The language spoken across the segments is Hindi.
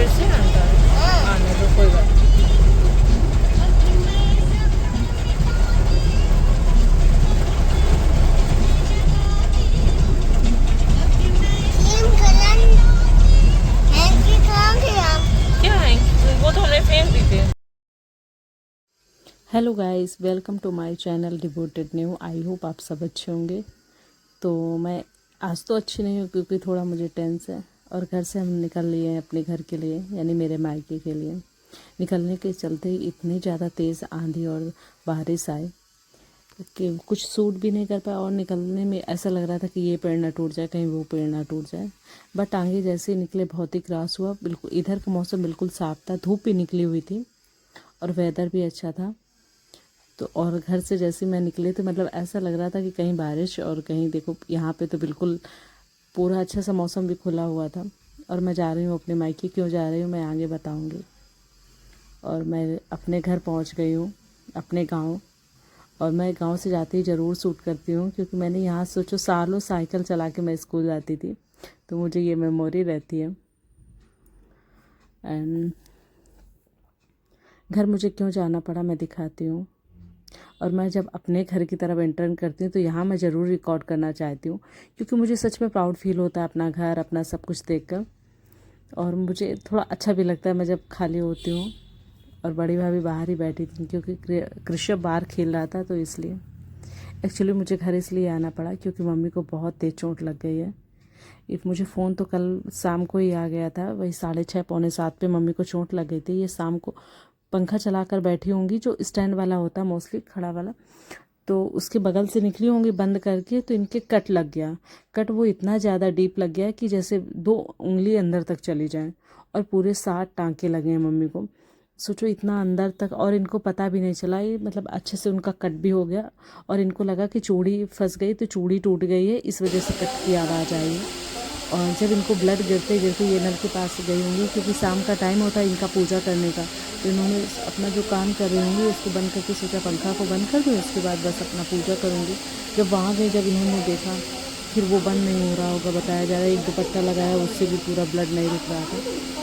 फिर से आता है, आने दो कोई बात नहीं। क्या है वो तो हमने फेंक दी थी। Hello guys, welcome to my channel devoted new. I hope आप सब अच्छे होंगे। तो मैं आज तो अच्छी नहीं हूँ क्योंकि थोड़ा मुझे टेंस है और घर से हम निकल लिए हैं अपने घर के लिए, यानी मेरे मायके के लिए। निकलने के चलते ही इतनी ज़्यादा तेज़ आंधी और बारिश आए कि कुछ सूट भी नहीं कर पाया और निकलने में ऐसा लग रहा था कि ये पेड़ ना टूट जाए, कहीं वो पेड़ ना टूट जाए। बट आगे जैसे ही निकले बहुत ही क्रॉस हुआ। बिल्कुल इधर का मौसम बिल्कुल साफ था, धूप भी निकली हुई थी और वेदर भी अच्छा था। तो और घर से जैसे मैं निकली तो मतलब ऐसा लग रहा था कि कहीं बारिश, और कहीं देखो यहाँ पे तो बिल्कुल पूरा अच्छा सा मौसम भी खुला हुआ था। और मैं जा रही हूँ अपने मायके। क्यों जा रही हूँ मैं आगे बताऊँगी। और मैं अपने घर पहुँच गई हूँ, अपने गाँव। और मैं गांव से जाते ही ज़रूर शूट करती हूँ क्योंकि मैंने यहाँ सोचो सालों साइकिल चला के मैं स्कूल जाती थी, तो मुझे ये मेमोरी रहती है। एंड घर मुझे क्यों जाना पड़ा मैं दिखाती हूँ। और मैं जब अपने घर की तरफ एंटर करती हूँ तो यहाँ मैं ज़रूर रिकॉर्ड करना चाहती हूँ क्योंकि मुझे सच में प्राउड फील होता है अपना घर, अपना सब कुछ देखकर। और मुझे थोड़ा अच्छा भी लगता है मैं जब खाली होती हूँ। और बड़ी भाभी बाहर ही बैठी थी क्योंकि कृष्ण बाहर खेल रहा था, तो इसलिए एक्चुअली मुझे घर इसलिए आना पड़ा क्योंकि मम्मी को बहुत तेज़ चोट लग गई है। मुझे फ़ोन तो कल शाम को ही आ गया था, वही 6:30 पौने 7 पे मम्मी को चोट लग गई थी। ये शाम को पंखा चला कर बैठी होंगी, जो स्टैंड वाला होता है मोस्टली खड़ा वाला, तो उसके बगल से निकली होंगी बंद करके, तो इनके कट लग गया। कट वो इतना ज़्यादा डीप लग गया कि जैसे 2 उंगली अंदर तक चली जाए। और पूरे 7 टाँके लगे हैं मम्मी को, सोचो इतना अंदर तक। और इनको पता भी नहीं चला, ये मतलब अच्छे से उनका कट भी हो गया। और इनको लगा कि चूड़ी फंस गई, तो चूड़ी टूट गई है, इस वजह से कट की आवाज़ आई। और जब इनको ब्लड गिरते गिरते ये नल के पास गई होंगी क्योंकि शाम का टाइम होता है इनका पूजा करने का, तो इन्होंने अपना जो काम कर रही होंगी उसको बंद करके सोचा पंखा को बंद कर दूँ, उसके बाद बस अपना पूजा करूँगी। जब वहाँ गई, जब इन्होंने देखा, फिर वो बंद नहीं हो रहा होगा, बताया जा रहा है एक दुपट्टा लगाया उससे भी पूरा ब्लड नहीं रुक रहा था।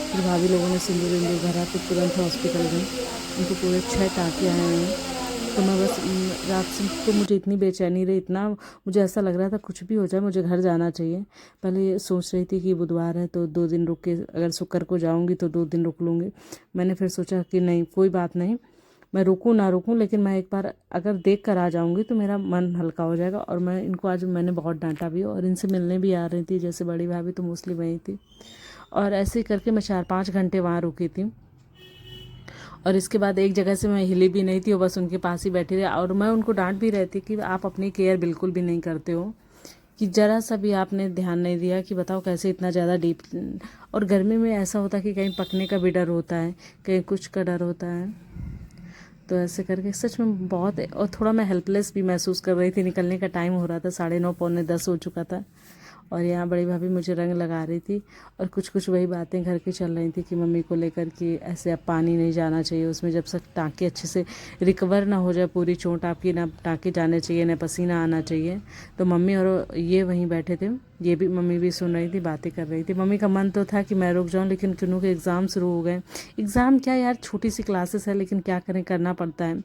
फिर भाभी लोगों ने सिंदूर विंदूर भरा, तो तुरंत हॉस्पिटल गई। उनको पूरे 6 टाँके आए हैं। तो मैं बस रात से तो मुझे इतनी बेचैनी रही, इतना मुझे ऐसा लग रहा था कुछ भी हो जाए मुझे घर जाना चाहिए। पहले ये सोच रही थी कि बुधवार है तो 2 दिन रुक के, अगर शुक्र को जाऊंगी तो 2 दिन रुक लूँगी। मैंने फिर सोचा कि नहीं कोई बात नहीं, मैं रुकूँ ना रुकूँ, लेकिन मैं एक बार अगर देख कर आ जाऊँगी तो मेरा मन हल्का हो जाएगा। और मैं इनको आज मैंने बहुत डांटा भी और इनसे मिलने भी आ रही थी, जैसे बड़ी भाभी तो मोस्टली वहीं थी। और ऐसे ही करके मैं 4-5 घंटे वहाँ रुकी थी। और इसके बाद एक जगह से मैं हिली भी नहीं थी, वो बस उनके पास ही बैठी रही। और मैं उनको डांट भी रही थी कि आप अपनी केयर बिल्कुल भी नहीं करते हो, कि ज़रा सा भी आपने ध्यान नहीं दिया कि बताओ कैसे इतना ज़्यादा डीप। और गर्मी में ऐसा होता है कि कहीं पकने का भी डर होता है, कहीं कुछ का डर होता है। तो ऐसे करके सच में बहुत, और थोड़ा मैं हेल्पलेस भी महसूस कर रही थी। निकलने का टाइम हो रहा था, 9:30 पौने 10 हो चुका था। और यहाँ बड़ी भाभी मुझे रंग लगा रही थी और कुछ कुछ वही बातें घर की चल रही थी कि मम्मी को लेकर कि ऐसे अब पानी नहीं जाना चाहिए उसमें जब तक टाँके अच्छे से रिकवर ना हो जाए, पूरी चोट आपकी, ना टाँके जाने चाहिए ना पसीना आना चाहिए। तो मम्मी और ये वहीं बैठे थे, ये भी मम्मी भी सुन रही थी, बातें कर रही थी। मम्मी का मन तो था कि मैं रुक जाऊँ, लेकिन किन्नू के एग्ज़ाम शुरू हो गए। एग्ज़ाम क्या यार, छोटी सी क्लासेस है, लेकिन क्या करें, करना पड़ता है।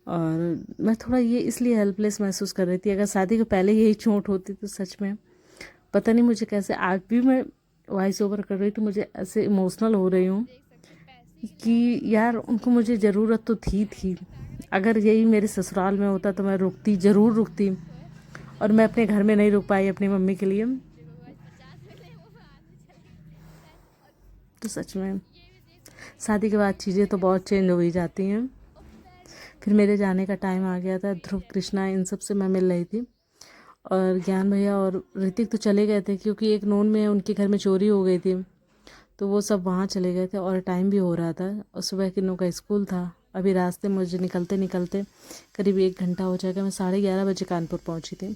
और मैं थोड़ा ये इसलिए हेल्पलेस महसूस कर रही थी। अगर शादी के पहले यही चोट होती तो सच में पता नहीं मुझे कैसे, आज भी मैं वॉइस ओवर कर रही थी, मुझे ऐसे इमोशनल हो रही हूँ कि यार उनको मुझे ज़रूरत तो थी। अगर यही मेरे ससुराल में होता तो मैं रुकती, ज़रूर रुकती। और मैं अपने घर में नहीं रुक पाई अपनी मम्मी के लिए। तो सच में शादी के बाद चीज़ें तो बहुत चेंज हो ही जाती हैं। फिर मेरे जाने का टाइम आ गया था। ध्रुव, कृष्णा, इन सब से मैं मिल रही थी। और ज्ञान भैया और ऋतिक तो चले गए थे क्योंकि एक नोन में उनके घर में चोरी हो गई थी, तो वो सब वहाँ चले गए थे। और टाइम भी हो रहा था और सुबह किन्नों का स्कूल था। अभी रास्ते में मुझे निकलते निकलते करीब 1 घंटा हो जाएगा। मैं 11:30 बजे कानपुर पहुँची थी।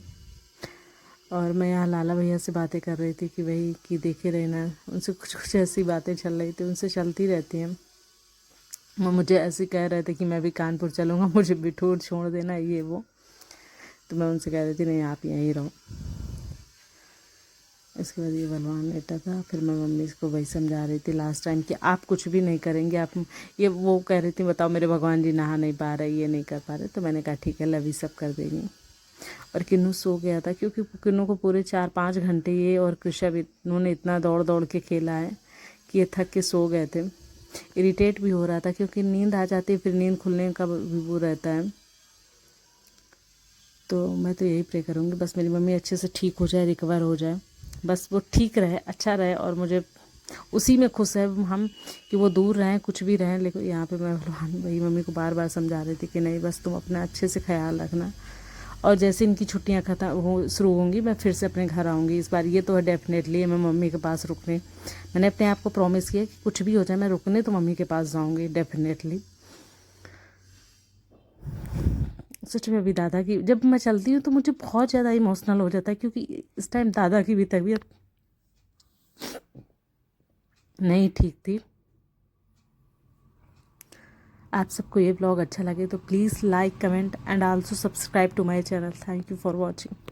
और मैं यहाँ लाला भैया से बातें कर रही थी कि वही कि देखे रहना, उनसे कुछ कुछ ऐसी बातें चल रही थी, उनसे चलती रहती हैं। वो मुझे ऐसे कह रहे थे कि मैं भी कानपुर चलूँगा, मुझे बिठूर छोड़ देना ये वो। तो मैं उनसे कह रही थी नहीं आप यहीं रहो। इसके बाद ये बलवान लेटा था। फिर मैं मम्मी को वही समझा रही थी लास्ट टाइम कि आप कुछ भी नहीं करेंगे, आप ये वो कह रही थी बताओ मेरे भगवान जी नहा नहीं पा रहे, ये नहीं कर पा रहे। तो मैंने कहा ठीक है लवी सब कर देंगी। और किन्नू सो गया था क्योंकि किन्नू को पूरे 4-5 घंटे ये और कृषभ इन्होंने इतना दौड़ दौड़ के खेला है कि ये थक के सो गए थे। इरिटेट भी हो रहा था क्योंकि नींद आ जाती है, फिर नींद खुलने का भी वो रहता है। तो मैं तो यही प्रे करूँगी बस मेरी मम्मी अच्छे से ठीक हो जाए, रिकवर हो जाए, बस वो ठीक रहे, अच्छा रहे। और मुझे उसी में खुश है हम कि वो दूर रहें, कुछ भी रहें। लेकिन यहाँ पे मैं वही मम्मी को बार बार समझा रही थी कि नहीं बस तुम अपना अच्छे से ख्याल रखना। और जैसे इनकी छुट्टियाँ ख़त्म हो शुरू होंगी मैं फिर से अपने घर आऊँगी। इस बार ये तो है डेफिनेटली मैं मम्मी के पास रुकने, मैंने अपने आप को प्रॉमिस किया कि कुछ भी हो जाए मैं रुकने तो मम्मी के पास जाऊँगी डेफिनेटली। सच में अभी दादा की जब मैं चलती हूँ तो मुझे बहुत ज़्यादा इमोशनल हो जाता है क्योंकि इस टाइम दादा की भी तबीयत नहीं ठीक थी। आप सबको ये ब्लॉग अच्छा लगे तो please like, comment and also subscribe to my channel. Thank you for watching.